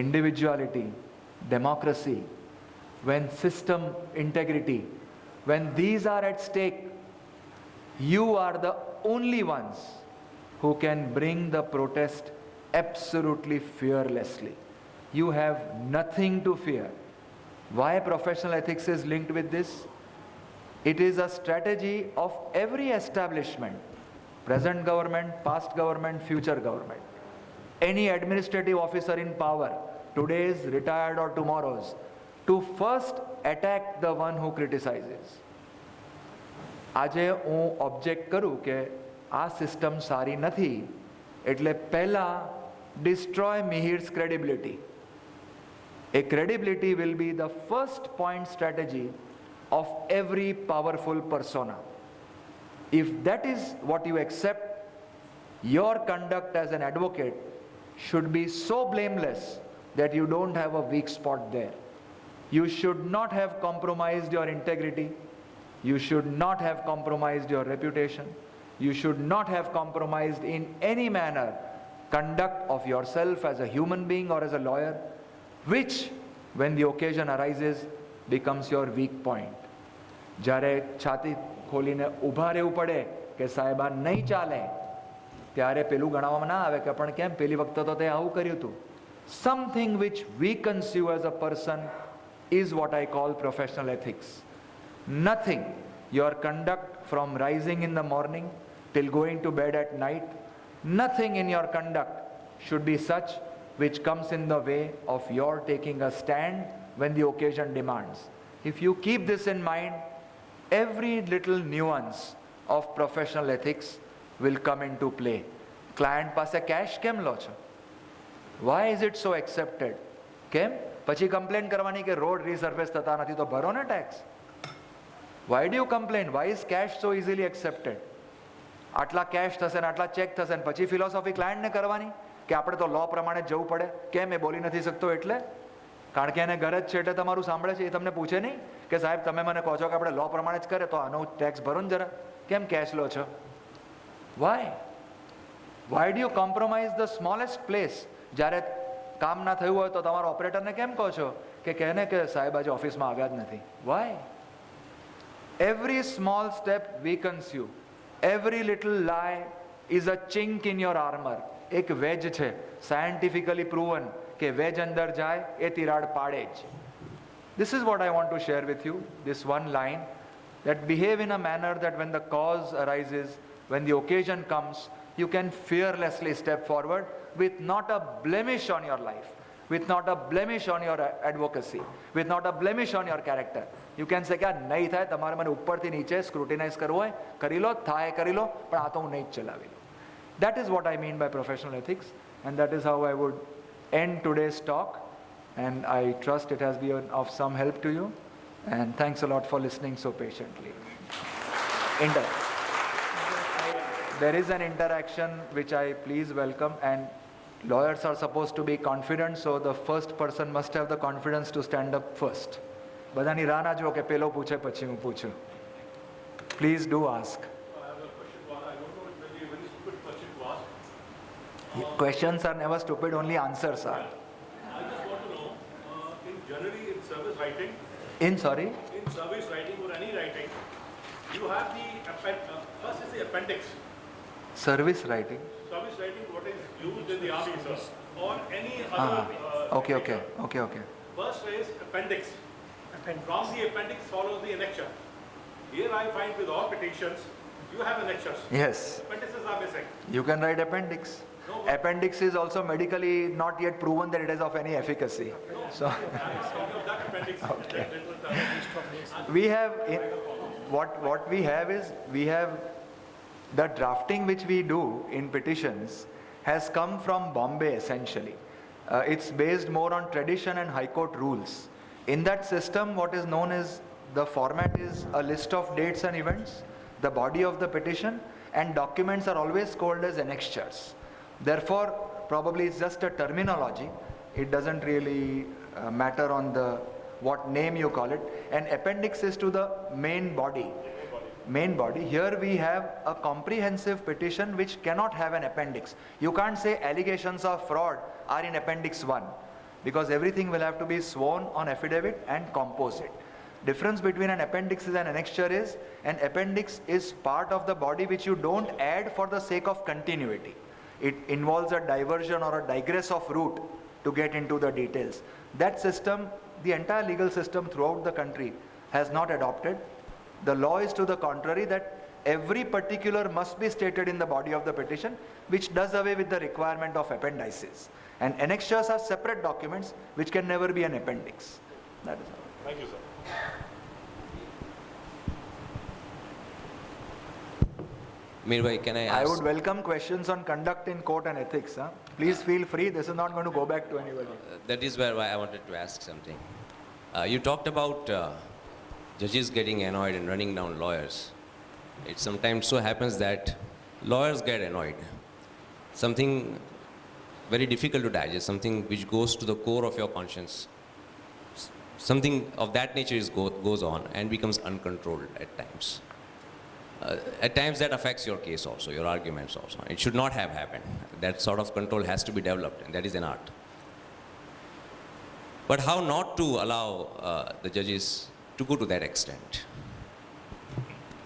individuality, democracy, when system integrity, when these are at stake, you are the only ones who can bring the protest absolutely fearlessly. You have nothing to fear. Why professional ethics is linked with this? It is a strategy of every establishment, present government, past government, future government. Any administrative officer in power, today's, retired or tomorrow's, to first attack the one who criticizes. આજે હું object કરું કે આ system સારી નથી, એટલે પહેલા destroy Mihir's credibility. A credibility will be the first point strategy of every powerful persona. If that is what you accept, your conduct as an advocate should be so blameless that you don't have a weak spot there. You should not have compromised your integrity. You should not have compromised your reputation. You should not have compromised in any manner conduct of yourself as a human being or as a lawyer, which, when the occasion arises, becomes your weak point. જ્યારે છાતી ખોલીને ઊભા રહેવું પડે કે સાહેબ આ નહીં ચાલે, ત્યારે પેલું ગણાવવામાં ના આવે કે પણ કેમ પેલી વખતે તો તે આવું કર્યું હતું. Something which weakens you as a person is what I call professional ethics. Nothing, your conduct from rising in the morning till going to bed at night, nothing in your conduct should be such which comes in the way of your taking a stand when the occasion demands. If you keep this in mind, every little nuance of professional ethics will come into play. Client પાસે cash કેમ લો છો? Why is it so accepted? કેમ? પછી complain કરવાની કે road resurface થતા નથી તો ભરો ને tax. Why do you complain? Why is cash so easily accepted? આટલા cash થશે ને આટલા check થશે ને પછી philosophy client ને કરવાની કે આપણે તો law પ્રમાણે જવું પડે. કેમ એ બોલી નથી શકતો એટલે? કારણ કે એને ગરજ છે એટલે તમારું સાંભળે છે. એ તમને પૂછે નહીં કે સાહેબ તમે મને કહો છો કે આપણે law પ્રમાણે જ કરે તો આનો tax ભરો ને જરા. કેમ cash લો છો? Why? Why do you compromise the smallest place? જ્યારે કામ ના થયું હોય તો તમારા ઓપરેટરને કેમ કહો છો કે કહે કે સાહેબ આજે ઓફિસમાં આવ્યા જ નથી? Why? Every small step weakens you. Every little lie is a chink in your armor. એક વેજ છે, scientifically proven કે વેજ અંદર જાય એ તિરાડ પાડે જ. This is what I want to share with you, this one line, that behave in a manner that when the cause arises, when the occasion comes, you can fearlessly step forward with not a blemish on your life, with not a blemish on your advocacy, with not a blemish on your character. You can say કે આ નહીં થાય, તમારે મને ઉપરથી નીચે સ્ક્રુટિનાઇઝ કરવું હોય કરી લો, થાય કરી લો, પણ આ તો હું નહીં જ ચલાવી લઉં. That is what I mean by professional ethics, and that is how I would end today's talk, and I trust it has been of some help to you, and thanks a lot for listening so patiently. There is an interaction which I please welcome, and lawyers are supposed to be confident, so the first person must have the confidence to stand up first. બધાની રાહ ના જુઓ કે પેલો પૂછે પછી હું પૂછું. Please do ask. I have a question. I don't know, it may be a very stupid question to ask. Questions are never stupid, only answers are. I just want to know, generally in service writing, In service writing or any writing, you have the first is the appendix. Service writing. Service writing, what is used in the army, sir, or any other. Okay. First is appendix. From the appendix follows the annexure. Here I find with all petitions, you have annexures. Yes. Appendices are missing. You can write appendix. No. Appendix is also medically not yet proven that it is of any efficacy. No. So I'm not talking of that appendix. Okay. That we have what we have is we have the drafting which we do in petitions has come from Bombay essentially. It's based more on tradition and high court rules. In that system, what is known as the format is a list of dates and events, the body of the petition, and documents are always called as annexures. Therefore, probably it's just a terminology. It doesn't really matter on the what name you call it. And appendix is to the main body. Here we have a comprehensive petition which cannot have an appendix. You can't say allegations of fraud are in appendix 1. because everything will have to be sworn on affidavit and composite. Difference between an appendix and an annexure is, an appendix is part of the body which you don't add for the sake of continuity. It involves a diversion or a digress of route to get into the details. That system, the entire legal system throughout the country has not adopted. The law is to the contrary, that every particular must be stated in the body of the petition, which does away with the requirement of appendices. And annexures are separate documents which can never be an appendix. That is how. Thank you, sir. Mihir, can I ask? I would welcome questions on conduct in court and ethics. Huh? Please feel free. This is not going to go back to anybody. That is where I wanted to ask something. You talked about judges getting annoyed and running down lawyers. It sometimes so happens that lawyers get annoyed. Something very difficult to digest, something which goes to the core of your conscience. Something of that nature goes on and becomes uncontrolled at times. At times that affects your case also, your arguments also. It should not have happened. That sort of control has to be developed, and that is an art. But how not to allow the judges to go to that extent?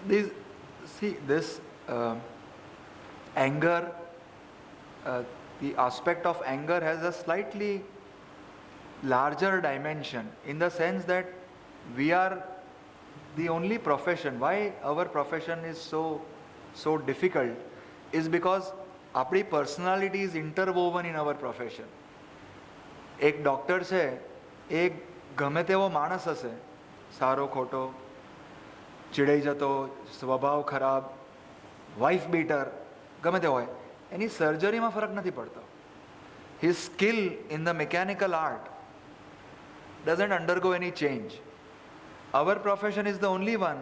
This anger, the aspect of anger has a slightly larger dimension, in the sense that we are the only profession. Why our profession is so difficult is because our personality is interwoven in our profession. एक doctor છે, એક ગમે તેવો માણસ હશે, સારો ખોટો, ચીડાઈ જતો, સ્વભાવ ખરાબ, વાઇફ બીટર, ગમે તે હોય, એની સર્જરીમાં ફરક નથી પડતો. His skill in the mechanical art doesn't undergo any change. Our profession is the only one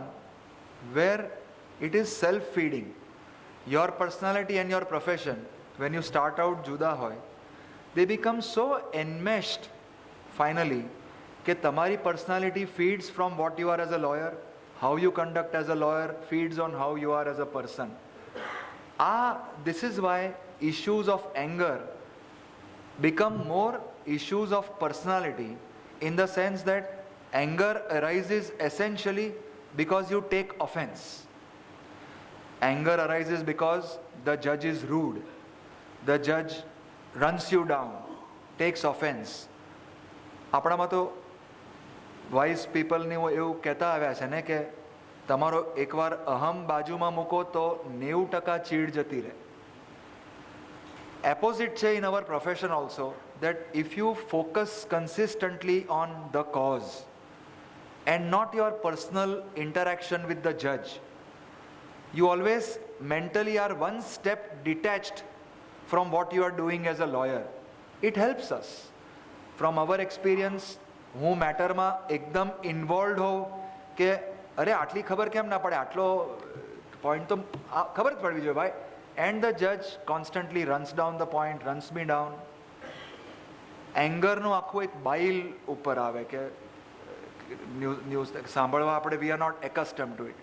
where it is self-feeding. Your personality and your profession, when you start out juda hoy, they become so enmeshed finally કે તમારી personality feeds from what you are as a lawyer, how you conduct as a lawyer feeds on how you are as a person. This is why issues of anger become more issues of personality, in the sense that anger arises essentially because you take offense. Anger arises because the judge is rude. The judge runs you down, takes offense. આપણામાં તો wise પીપલને એવું કહેતા આવ્યા છે ને કે તમારો એકવાર અહમ બાજુમાં મૂકો તો 90% ચીડ જતી રહે. Opposite છે in our profession also, that if you focus consistently on the cause and not your personal interaction with the judge, you always mentally are one step detached from what you are doing as a lawyer. It helps us. From our experience, હું મેટરમાં એકદમ involve હોઉં કે અરે આટલી ખબર કેમ ના પડે, આટલો પોઈન્ટ તો ખબર જ પડવી જોઈએ ભાઈ. And the judge constantly runs down the point, runs me down. એંગરનું આખું એક બાઇલ ઉપર આવે કે ન્યૂઝ સાંભળવા આપણે, we are not accustomed to it.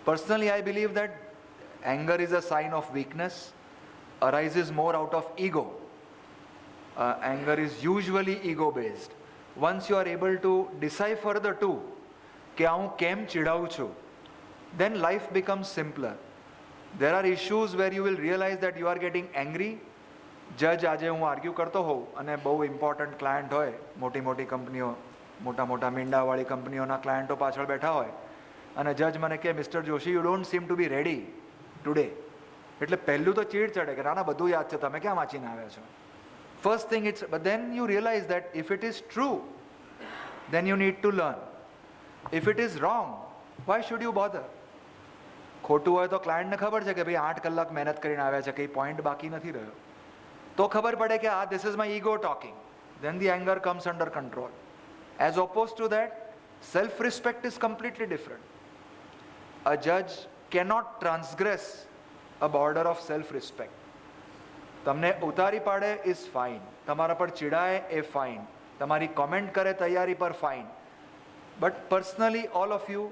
Personally, I believe that anger is a sign of weakness, arises more out of ego. Anger is usually ego-based. Once you are able to decipher the two, કે હું કેમ ચીડાવું છું, then life becomes simpler. There are issues where you will realize that you are getting angry. Judge, આજે હું argue કરતો હોઉં અને બહુ ઇમ્પોર્ટન્ટ ક્લાયન્ટ હોય, મોટી કંપનીઓ, મોટા મીંડાવાળી કંપનીઓના ક્લાયન્ટો પાછળ બેઠા હોય, અને જજ મને કહે, mister Joshi, you don't seem to be ready today. એટલે પહેલું તો ચીડ ચડે કે ના બધું યાદ છે, તમે ક્યાં વાંચીને આવ્યા છો. First thing it's, but then you realize that if it is true, then you need to learn. If it is wrong, why should you bother? ખોટું હોય તો ક્લાયન્ટને ખબર છે કે ભાઈ 8 કલાક મહેનત કરીને આવ્યા છે, કંઈ પોઈન્ટ બાકી નથી રહ્યો, તો ખબર પડે કે this is my ego talking. Then the anger comes under control. As opposed to that, self-respect is completely different. A judge cannot transgress a border of self-respect. તમને ઉતારી પાડે is fine, તમારા પર ચીડાય એ fine, તમારી comment કરે તૈયારી પર fine. But personally, all of you,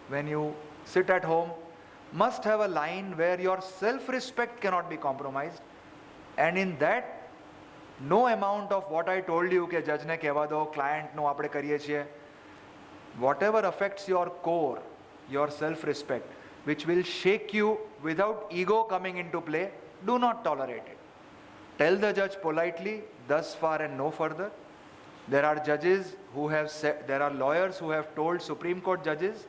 when you sit at home, must have a line where your self-respect cannot be compromised, and in that No amount of what I told you કે જજને કહેવા દો, ક્લાયન્ટનું આપણે કરીએ છીએ, whatever affects your core, your self-respect, which will shake you without ego coming into play, do not tolerate it. Tell the judge politely, thus far and no further. There are judges who have said, there are lawyers who have told Supreme Court judges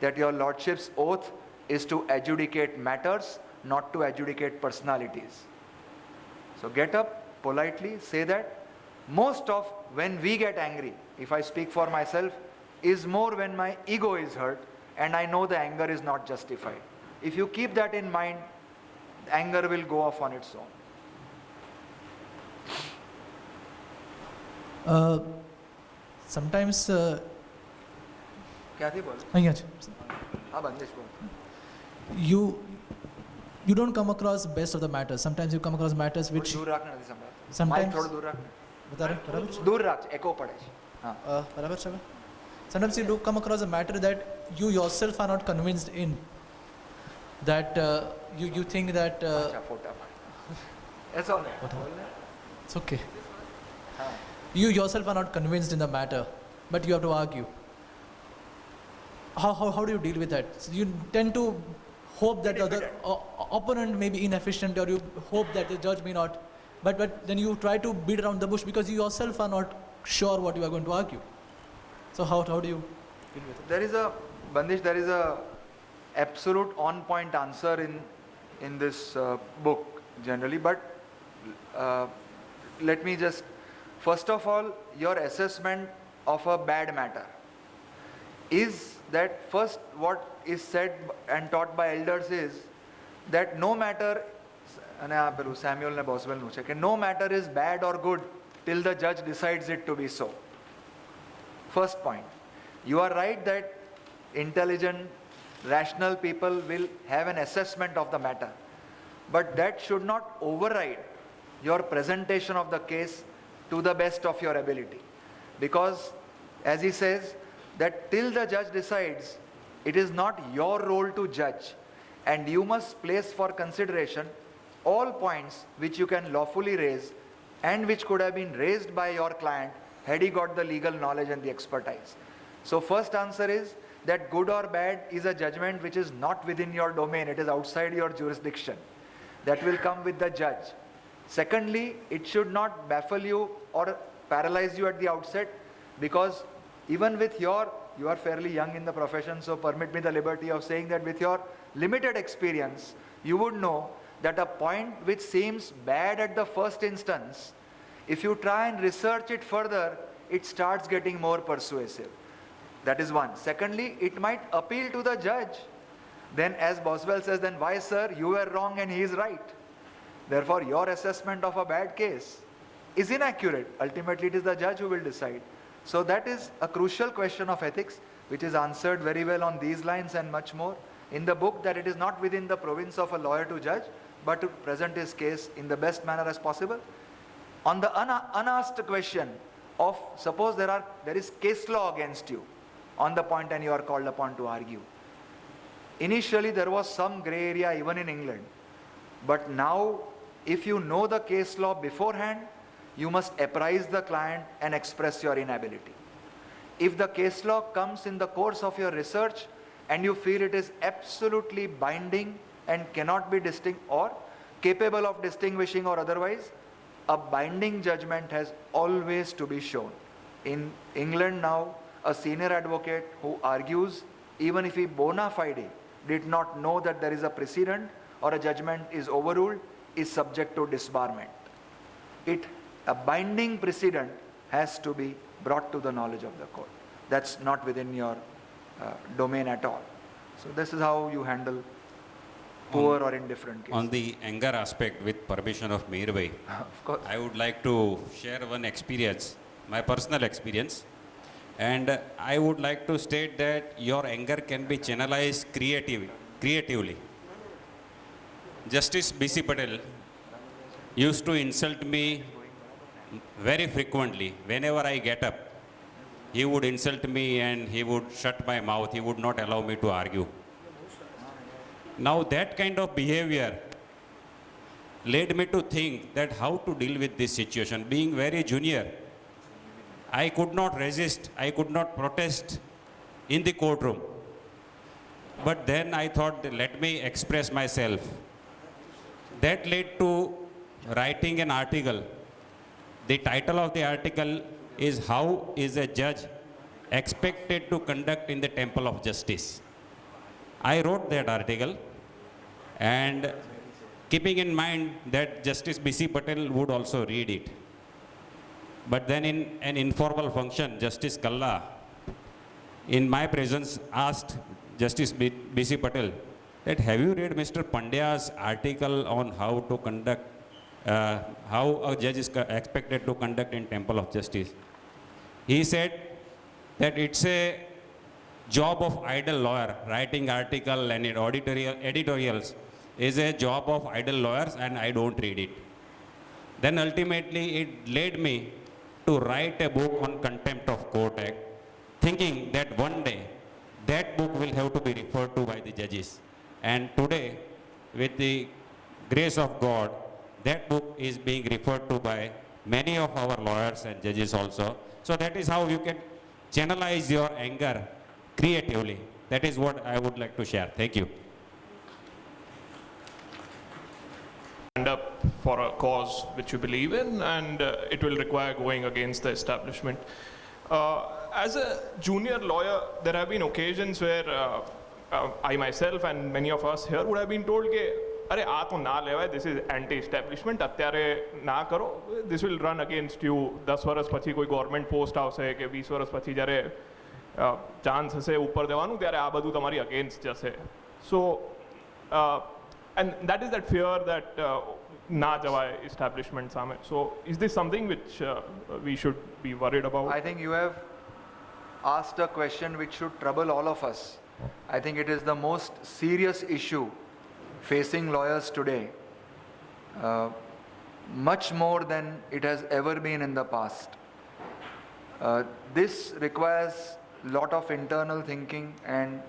that your lordship's oath is to adjudicate matters, not to adjudicate personalities. So get up politely, say that. Most of when we get angry, if I speak for myself, is more when my ego is hurt and I know the anger is not justified. If you keep that in mind, anger will go off on its own. Sometimes ક્યાંથી બોલ? અહીંયા છે. હા બંદેશ બોલ. you don't come across best of the matters. Sometimes you come across matters which દૂર રાખને નથી સંભળાતું. sometimes Mike થોડું દૂર રાખને. બરાબર છે? દૂર રાખ, એકો પડે છે. હા. બરાબર છે. Sometimes you do come across a matter that you yourself are not convinced in, that you think that અચ્છા ફોટા પાડ. It's all right. it's okay. હા. You yourself are not convinced in the matter, but you have to argue. How do you deal with that? So you tend to hope that the other opponent may be inefficient, or you hope that the judge may not, but then you try to beat around the bush because you yourself are not sure what you are going to argue. So how do you deal with it? There is a, Bandish, there is a absolute on-point answer in this book generally, but let me just, first of all, your assessment of a bad matter is that first what is said and taught by elders is that no matter, અને આ પેલું Samuel ને બોસવેલનું છે કે no matter is bad or good till the judge decides it to be so. First point. You are right that intelligent, rational people will have an assessment of the matter, but that should not override your presentation of the case to the best of your ability. Because, as he says, that till the judge decides, it is not your role to judge, and you must place for consideration all points which you can lawfully raise and which could have been raised by your client had he got the legal knowledge and the expertise. So first answer is that good or bad is a judgment which is not within your domain, it is outside your jurisdiction. That will come with the judge. Secondly, it should not baffle you or paralyze you at the outset, because even with you are fairly young in the profession, so permit me the liberty of saying that with your limited experience, you would know that a point which seems bad at the first instance, if you try and research it further, it starts getting more persuasive. That is one. Secondly, it might appeal to the judge. Then, as Boswell says, then why, sir, you were wrong and he is right. Therefore, your assessment of a bad case is inaccurate. Ultimately, it is the judge who will decide. So that is a crucial question of ethics, which is answered very well on these lines and much more in the book, that it is not within the province of a lawyer to judge, but to present his case in the best manner as possible. On the unasked question of, suppose there is case law against you on the point and you are called upon to argue. Initially, there was some gray area even in England, but now, if you know the case law beforehand, you must apprise the client and express your inability. If the case law comes in the course of your research and you feel it is absolutely binding and cannot be distinct or capable of distinguishing or otherwise, a binding judgment has always to be shown. In England now, a senior advocate who argues, even if he bona fide did not know that there is a precedent or a judgment is overruled, is subject to disbarment. A binding precedent has to be brought to the knowledge of the court. That's not within your domain at all. So this is how you handle poor or indifferent cases. On the anger aspect, with permission of Mihir bhai, Of course. I would like to share one experience, my personal experience. And I would like to state that your anger can be channelized creatively. Justice B.C. Patel used to insult me very frequently. Whenever I get up, he would insult me and he would shut my mouth. He would not allow me to argue. Now that kind of behavior led me to think that how to deal with this situation. Being very junior, I could not resist, I could not protest in the courtroom. But then I thought, let me express myself. That led to writing an article. The title of the article is How is a Judge Expected to Conduct in the Temple of Justice? I wrote that article, and keeping in mind that Justice B.C. Patel would also read it. But then in an informal function, Justice Kalla, in my presence, asked Justice B.C. Patel that, have you read Mr. Pandya's article on how to conduct, how a judge is expected to conduct in Temple of Justice? He said that it's a job of idle lawyer. Writing article and editorials is a job of idle lawyers, and I don't read it. Then ultimately it led me to write a book on Contempt of Court Act, thinking that one day that book will have to be referred to by the judges. And today, with the grace of God, that book is being referred to by many of our lawyers and judges also. So that is how you can channelize your anger creatively. That is what I would like to share. Thank you. Stand up for a cause which you believe in, and it will require going against the establishment. As a junior lawyer, there have been occasions where I myself and many of us here would have been told that, "Arey, aa to na levaય, this is anti-establishment, atyare na karo, this will run against you. 10 વર્ષ પછી કોઈ government post આવશે કે 20 વર્ષ પછી જ્યારે chance હશે ઉપર દેવાનું ત્યારે આ બધું તમારી અગેન્સ્ટ જશે." So, and that is that fear that na javaye establishment saame. So, is this something which we should be worried about? I think you have asked a question which should trouble all of us. I think it is the most serious issue facing lawyers today, much more than it has ever been in the past. This requires a lot of internal thinking, and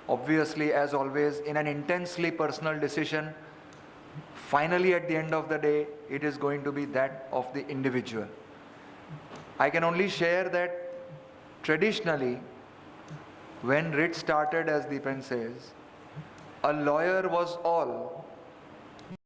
obviously, as always, in an intensely personal decision, finally at the end of the day, it is going to be that of the individual. I can only share that traditionally, when writ started, as Deepan says, a lawyer was all